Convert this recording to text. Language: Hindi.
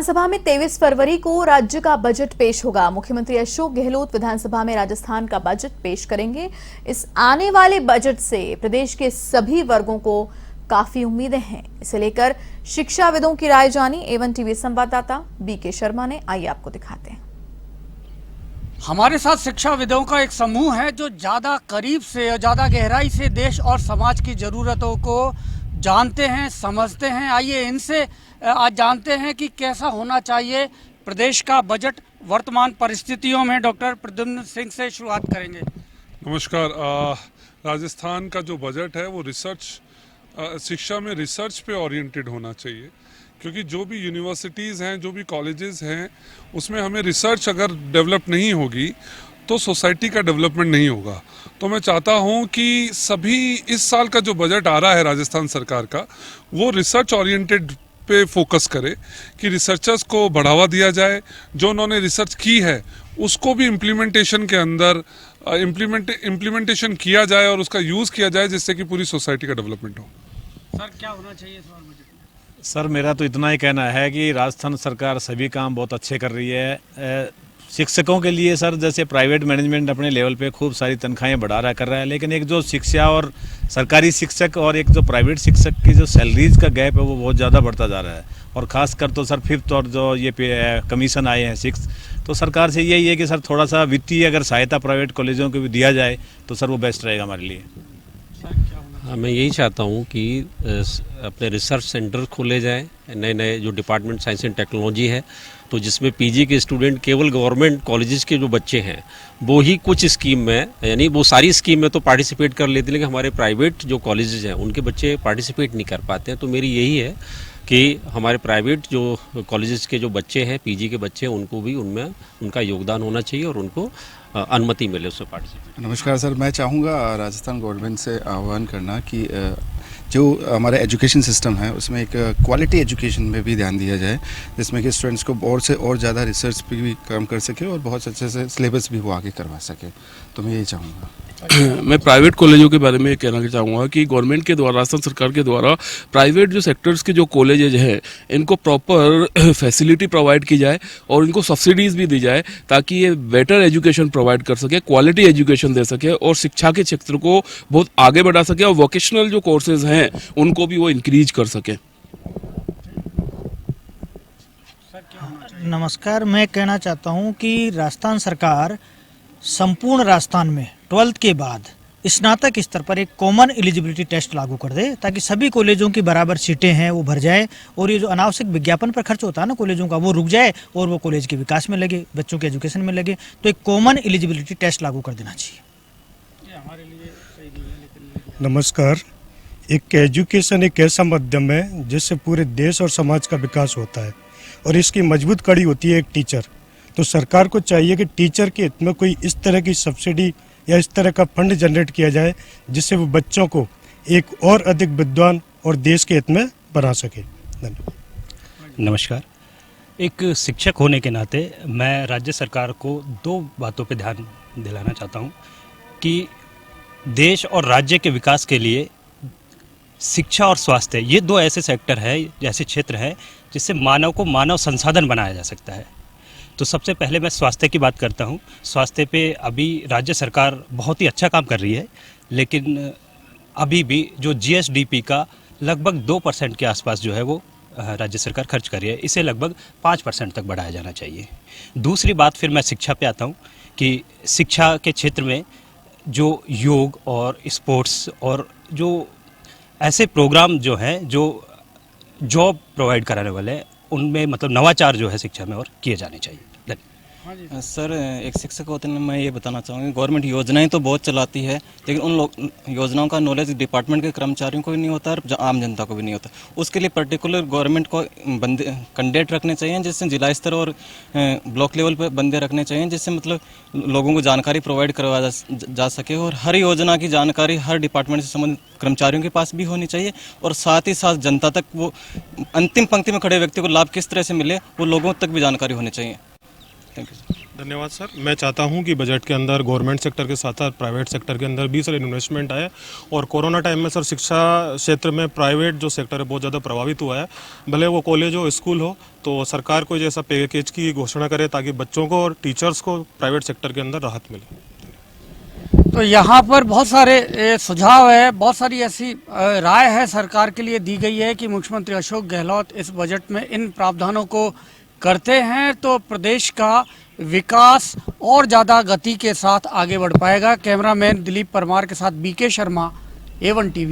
विधानसभा में 23 फरवरी को राज्य का बजट पेश होगा। मुख्यमंत्री अशोक गहलोत विधानसभा में राजस्थान का बजट पेश करेंगे। इस आने वाले बजट से प्रदेश के सभी वर्गों को काफी उम्मीदें हैं। इसे लेकर शिक्षाविदों की राय जानी एवन टीवी संवाददाता बीके शर्मा ने। आइए आपको दिखाते हैं। हमारे साथ शिक्षाविदों का एक समूह है जो ज़्यादा करीब से और ज़्यादा गहराई से देश और समाज की ज़रूरतों को जानते हैं, समझते हैं। आइए इनसे आज जानते हैं कि कैसा होना चाहिए प्रदेश का बजट वर्तमान परिस्थितियों में। डॉक्टर प्रद्युम्न सिंह से शुरुआत करेंगे। नमस्कार। राजस्थान का जो बजट है वो शिक्षा में रिसर्च पे ओरिएंटेड होना चाहिए, क्योंकि जो भी यूनिवर्सिटीज़ हैं, जो भी कॉलेजेस हैं, उसमें हमें रिसर्च अगर डेवलप नहीं होगी तो सोसाइटी का डेवलपमेंट नहीं होगा। तो मैं चाहता हूं कि सभी इस साल का जो बजट आ रहा है राजस्थान सरकार का, वो रिसर्च ओरिएंटेड पे फोकस करे कि रिसर्चर्स को बढ़ावा दिया जाए। जो उन्होंने रिसर्च की है उसको भी इम्प्लीमेंटेशन के अंदर इम्प्लीमेंटेशन किया जाए और उसका यूज़ किया जाए, जिससे कि पूरी सोसाइटी का डेवलपमेंट हो। सर, क्या होना चाहिए इस बार बजट में? सर, मेरा तो इतना ही कहना है कि राजस्थान सरकार सभी काम बहुत अच्छे कर रही है। शिक्षकों के लिए सर, जैसे प्राइवेट मैनेजमेंट अपने लेवल पे खूब सारी तनख्वाहें बढ़ा रहा कर रहा है, लेकिन एक जो शिक्षा और सरकारी शिक्षक और एक जो प्राइवेट शिक्षक की जो सैलरीज का गैप है वो बहुत ज़्यादा बढ़ता जा रहा है। और ख़ासकर तो सर 5th और जो ये कमीशन आए हैं 6th, तो सरकार से यही है कि सर थोड़ा सा वित्तीय अगर सहायता प्राइवेट कॉलेजों को भी दिया जाए तो सर वो बेस्ट रहेगा हमारे लिए। हाँ, मैं यही चाहता हूँ कि अपने रिसर्च सेंटर खोले जाएं, नए नए जो डिपार्टमेंट साइंस एंड टेक्नोलॉजी है, तो जिसमें पीजी के स्टूडेंट केवल गवर्नमेंट कॉलेजेस के जो बच्चे हैं वो ही कुछ स्कीम में, यानी वो सारी स्कीम में तो पार्टिसिपेट कर लेते हैं, लेकिन हमारे प्राइवेट जो कॉलेजेस हैं उनके बच्चे पार्टिसिपेट नहीं कर पाते हैं। तो मेरी यही है कि हमारे प्राइवेट जो कॉलेजेस के जो बच्चे हैं, पीजी के बच्चे हैं, उनको भी उनमें उनका योगदान होना चाहिए और उनको अनुमति मिले उसमें पार्टिसिपेट। नमस्कार सर, मैं चाहूँगा राजस्थान गवर्नमेंट से आह्वान करना कि जो हमारा एजुकेशन सिस्टम है उसमें एक क्वालिटी एजुकेशन में भी ध्यान दिया जाए, जिसमें कि स्टूडेंट्स को और से और ज़्यादा रिसर्च पे भी काम कर सके और बहुत अच्छे से सिलेबस भी वो आगे करवा सके। तो मैं यही चाहूँगा। मैं प्राइवेट कॉलेजों के बारे में कहना चाहूँगा कि गवर्नमेंट के द्वारा, राजस्थान सरकार के द्वारा प्राइवेट जो सेक्टर्स के जो कॉलेजेज हैं इनको प्रॉपर फैसिलिटी प्रोवाइड की जाए और इनको सब्सिडीज़ भी दी जाए, ताकि ये बेटर एजुकेशन प्रोवाइड कर सके, क्वालिटी एजुकेशन दे सके और शिक्षा के क्षेत्र को बहुत आगे बढ़ा सके और वोकेशनल जो कोर्सेज हैं उनको भी वो इंक्रीज कर सके। नमस्कार, मैं कहना चाहता हूँ कि राजस्थान सरकार संपूर्ण राजस्थान में 12th के बाद स्नातक स्तर पर एक कॉमन एलिजिबिलिटी टेस्ट लागू कर दे, ताकि सभी कॉलेजों की बराबर सीटें हैं वो भर जाए और ये जो अनावश्यक विज्ञापन पर खर्च होता है ना कॉलेजों का, वो रुक जाए और वो कॉलेज के विकास में लगे, बच्चों के एजुकेशन में लगे। तो एक कॉमन एलिजिबिलिटी टेस्ट लागू कर देना चाहिए। नमस्कार। एक एजुकेशन एक ऐसा माध्यम है जिससे पूरे देश और समाज का विकास होता है और इसकी मजबूत कड़ी होती है एक टीचर। तो सरकार को चाहिए कि टीचर के हित में कोई इस तरह की सब्सिडी या इस तरह का फंड जनरेट किया जाए जिससे वो बच्चों को एक और अधिक विद्वान और देश के हित में बना सके। धन्यवाद। नमस्कार। एक शिक्षक होने के नाते मैं राज्य सरकार को 2 बातों पर ध्यान दिलाना चाहता हूँ कि देश और राज्य के विकास के लिए शिक्षा और स्वास्थ्य, ये 2 ऐसे सेक्टर है, ऐसे क्षेत्र है जिससे मानव को मानव संसाधन बनाया जा सकता है। तो सबसे पहले मैं स्वास्थ्य की बात करता हूँ। स्वास्थ्य पे अभी राज्य सरकार बहुत ही अच्छा काम कर रही है, लेकिन अभी भी जो GSDP का लगभग 2% के आसपास जो है वो राज्य सरकार खर्च कर रही है, इसे लगभग 5% तक बढ़ाया जाना चाहिए। दूसरी बात फिर मैं शिक्षा पे आता हूँ कि शिक्षा के क्षेत्र में जो योग और स्पोर्ट्स और जो ऐसे प्रोग्राम जो हैं जो जॉब प्रोवाइड कराने वाले हैं, उनमें मतलब नवाचार जो है शिक्षा में और किए जाने चाहिए। सर, एक शिक्षक होते हैं, मैं ये बताना चाहूँगी, गवर्नमेंट योजनाएं तो बहुत चलाती है, लेकिन उन योजनाओं का नॉलेज डिपार्टमेंट के कर्मचारियों को भी नहीं होता और आम जनता को भी नहीं होता। उसके लिए पर्टिकुलर गवर्नमेंट को कैंडिडेट रखने चाहिए, जिससे जिला स्तर और ब्लॉक लेवल पर बंदे रखने चाहिए, जिससे मतलब लोगों को जानकारी प्रोवाइड करवाया जा सके और हर योजना की जानकारी हर डिपार्टमेंट से संबंधित कर्मचारियों के पास भी होनी चाहिए और साथ ही साथ जनता तक, वो अंतिम पंक्ति में खड़े व्यक्ति को लाभ किस तरह से मिले वो लोगों तक भी जानकारी होनी चाहिए। Thank you. धन्यवाद सर। मैं चाहता हूं कि बजट के अंदर गवर्नमेंट सेक्टर के साथ साथ प्राइवेट सेक्टर के अंदर भी सर इन्वेस्टमेंट आए, और कोरोना टाइम में सर शिक्षा क्षेत्र में प्राइवेट जो सेक्टर है बहुत ज़्यादा प्रभावित हुआ है, भले वो कॉलेज हो स्कूल हो, तो सरकार को जैसा पैकेज की घोषणा करे ताकि बच्चों को और टीचर्स को प्राइवेट सेक्टर के अंदर राहत मिले। तो यहाँ पर बहुत सारे सुझाव है, बहुत सारी ऐसी राय है सरकार के लिए दी गई है कि मुख्यमंत्री अशोक गहलोत इस बजट में इन प्रावधानों को करते हैं तो प्रदेश का विकास और ज़्यादा गति के साथ आगे बढ़ पाएगा। कैमरामैन दिलीप परमार के साथ बीके शर्मा, A1 TV।